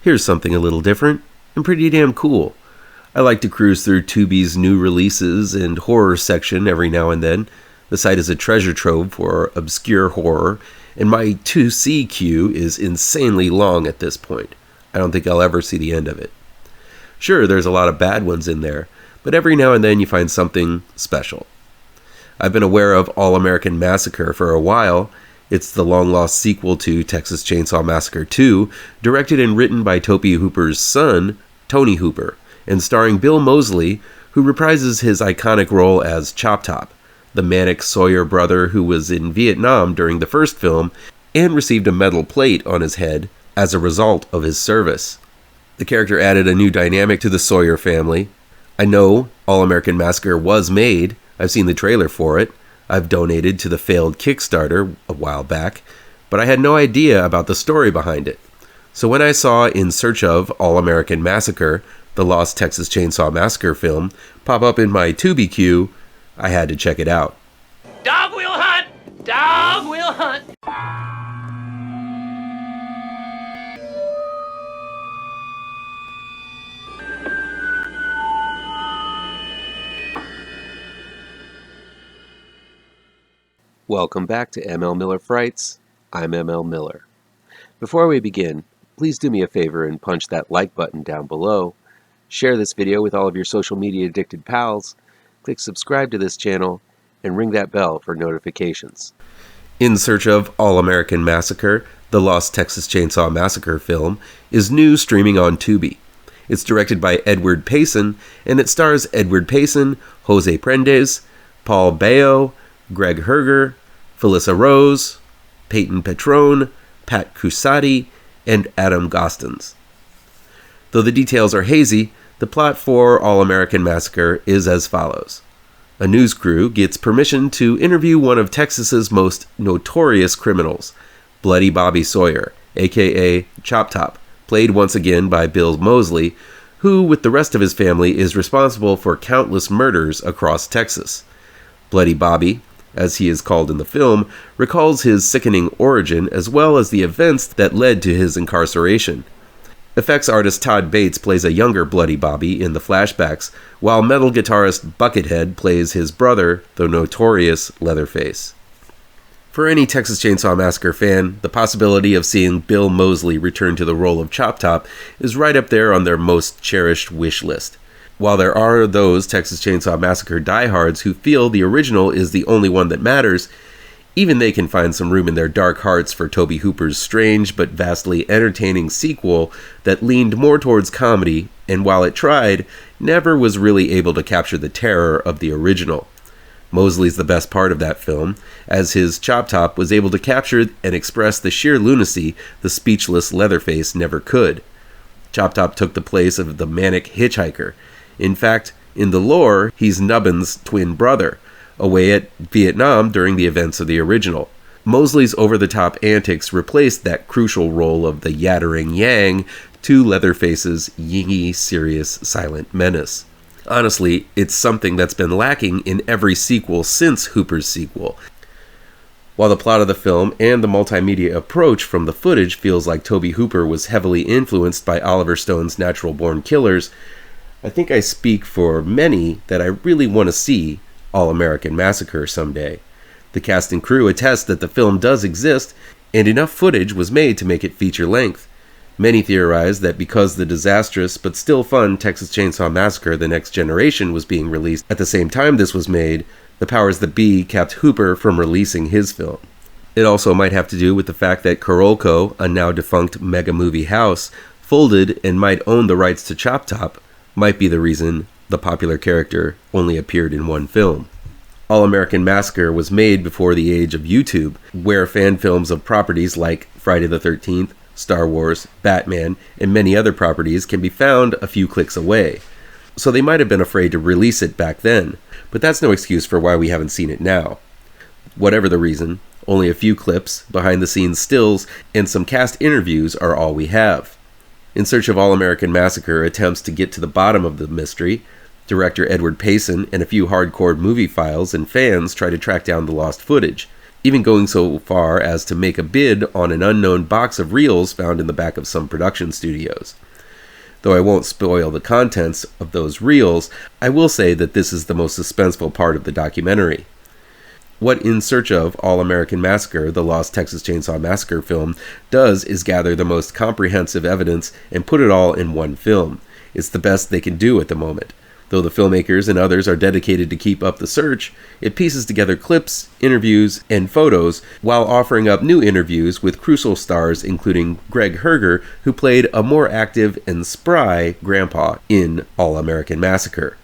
Here's something a little different and pretty damn cool. I like to cruise through Tubi's new releases and horror section every now and then. The site is a treasure trove for obscure horror, and my 2C queue is insanely long at this point. I don't think I'll ever see the end of it. Sure, there's a lot of bad ones in there, but every now and then you find something special. I've been aware of All American Massacre for a while. It's the long-lost sequel to Texas Chainsaw Massacre 2, directed and written by Tobe Hooper's son, Tony Hooper, and starring Bill Moseley, who reprises his iconic role as Chop Top, the manic Sawyer brother who was in Vietnam during the first film and received a metal plate on his head as a result of his service. The character added a new dynamic to the Sawyer family. I know All American Massacre was made. I've seen the trailer for it. I've donated to the failed Kickstarter a while back, but I had no idea about the story behind it. So when I saw In Search of All American Massacre, the Lost Texas Chainsaw Massacre film, pop up in my Tubi queue, I had to check it out. Dog will hunt! Dog will hunt! Welcome back to ML Miller Frights. I'm ML Miller. Before we begin, please do me a favor and punch that like button down below. Share this video with all of your social media addicted pals. Click subscribe to this channel and ring that bell for notifications. In Search of All American Massacre, the Lost Texas Chainsaw Massacre film, is new streaming on Tubi. It's directed by Edward Payson, and it stars Edward Payson, Jose Prendes, Paul Baio, Greg Herger, Felissa Rose, Peyton Petrone, Pat Cusati, and Adam Gostins. Though the details are hazy, the plot for All American Massacre is as follows. A news crew gets permission to interview one of Texas's most notorious criminals, Bloody Bobby Sawyer, aka Chop Top, played once again by Bill Moseley, who, with the rest of his family, is responsible for countless murders across Texas. Bloody Bobby, as he is called in the film, recalls his sickening origin as well as the events that led to his incarceration. Effects artist Todd Bates plays a younger Bloody Bobby in the flashbacks, while metal guitarist Buckethead plays his brother, the notorious Leatherface. For any Texas Chainsaw Massacre fan, the possibility of seeing Bill Moseley return to the role of Chop Top is right up there on their most cherished wish list. While there are those Texas Chainsaw Massacre diehards who feel the original is the only one that matters, even they can find some room in their dark hearts for Tobe Hooper's strange but vastly entertaining sequel that leaned more towards comedy, and while it tried, never was really able to capture the terror of the original. Moseley's the best part of that film, as his Chop Top was able to capture and express the sheer lunacy the speechless Leatherface never could. Chop Top took the place of the manic hitchhiker. In fact, in the lore, he's Nubbin's twin brother, away at Vietnam during the events of the original. Moseley's over-the-top antics replaced that crucial role of the yattering Yang to Leatherface's yingy, serious, silent menace. Honestly, it's something that's been lacking in every sequel since Hooper's sequel. While the plot of the film and the multimedia approach from the footage feels like Tobe Hooper was heavily influenced by Oliver Stone's Natural Born Killers, I think I speak for many that I really want to see All American Massacre someday. The cast and crew attest that the film does exist, and enough footage was made to make it feature-length. Many theorize that because the disastrous but still fun Texas Chainsaw Massacre: The Next Generation was being released at the same time this was made, the powers that be kept Hooper from releasing his film. It also might have to do with the fact that Carolco, a now defunct mega movie house, folded and might own the rights to Chop Top, might be the reason the popular character only appeared in one film. All American Massacre was made before the age of YouTube, where fan films of properties like Friday the 13th, Star Wars, Batman, and many other properties can be found a few clicks away. So they might have been afraid to release it back then, but that's no excuse for why we haven't seen it now. Whatever the reason, only a few clips, behind-the-scenes stills, and some cast interviews are all we have. In Search of All American Massacre attempts to get to the bottom of the mystery. Director Edward Payson and a few hardcore movie files and fans try to track down the lost footage. even going so far as to make a bid on an unknown box of reels found in the back of some production studios. Though I won't spoil the contents of those reels, I will say that this is the most suspenseful part of the documentary. What In Search of All-American Massacre, the Lost Texas Chainsaw Massacre film, does is gather the most comprehensive evidence and put it all in one film. It's the best they can do at the moment. Though the filmmakers and others are dedicated to keep up the search, it pieces together clips, interviews, and photos while offering up new interviews with crucial stars including Greg Herger, who played a more active and spry grandpa in All-American Massacre.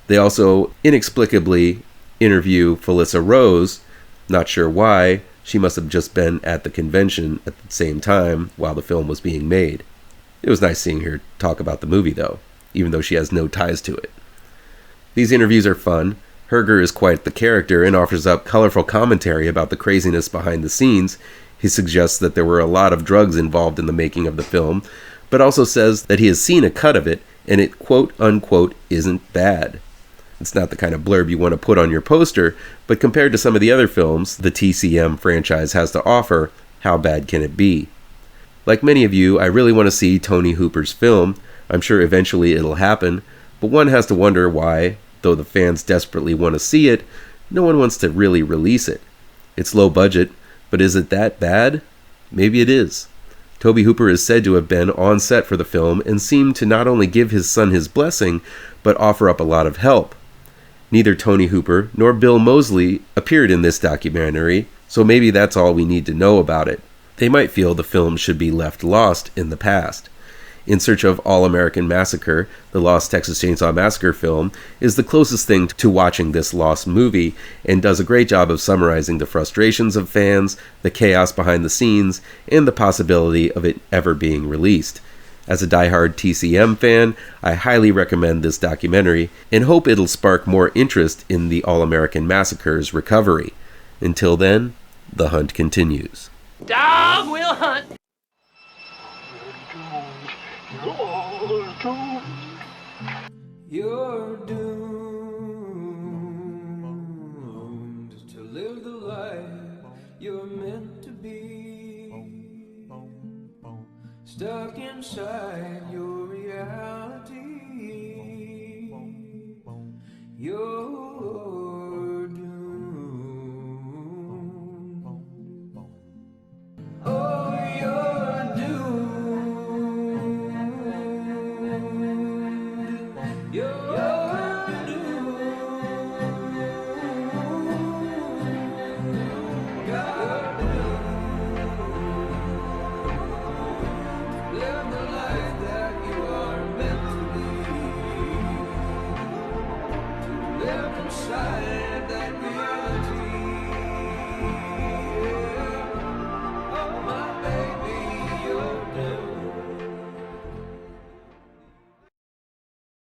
They also inexplicably interview Felissa Rose, not sure why. She must have just been at the convention at the same time while the film was being made. It was nice seeing her talk about the movie though, even though she has no ties to it. These interviews are fun. Herger is quite the character and offers up colorful commentary about the craziness behind the scenes. He suggests that there were a lot of drugs involved in the making of the film, but also says that he has seen a cut of it and it quote-unquote isn't bad. It's not the kind of blurb you want to put on your poster, but compared to some of the other films the TCM franchise has to offer, how bad can it be? Like many of you, I really want to see Tony Hooper's film. I'm sure eventually it'll happen, but one has to wonder why, though the fans desperately want to see it, no one wants to really release it. It's low budget, but is it that bad? Maybe it is. Tobe Hooper is said to have been on set for the film and seemed to not only give his son his blessing, but offer up a lot of help. Neither Tony Hooper nor Bill Moseley appeared in this documentary, so maybe that's all we need to know about it. They might feel the film should be left lost in the past. In Search of All-American Massacre, the Lost Texas Chainsaw Massacre film, is the closest thing to watching this lost movie and does a great job of summarizing the frustrations of fans, the chaos behind the scenes, and the possibility of it ever being released. As a diehard TCM fan, I highly recommend this documentary and hope it'll spark more interest in the All-American Massacre's recovery. Until then, the hunt continues. Dog will hunt. You're doomed to live the life you're meant to be, stuck inside your reality. You're doomed. Oh, you're doomed. You're doomed. You're doomed. Live the life that you are meant to live inside.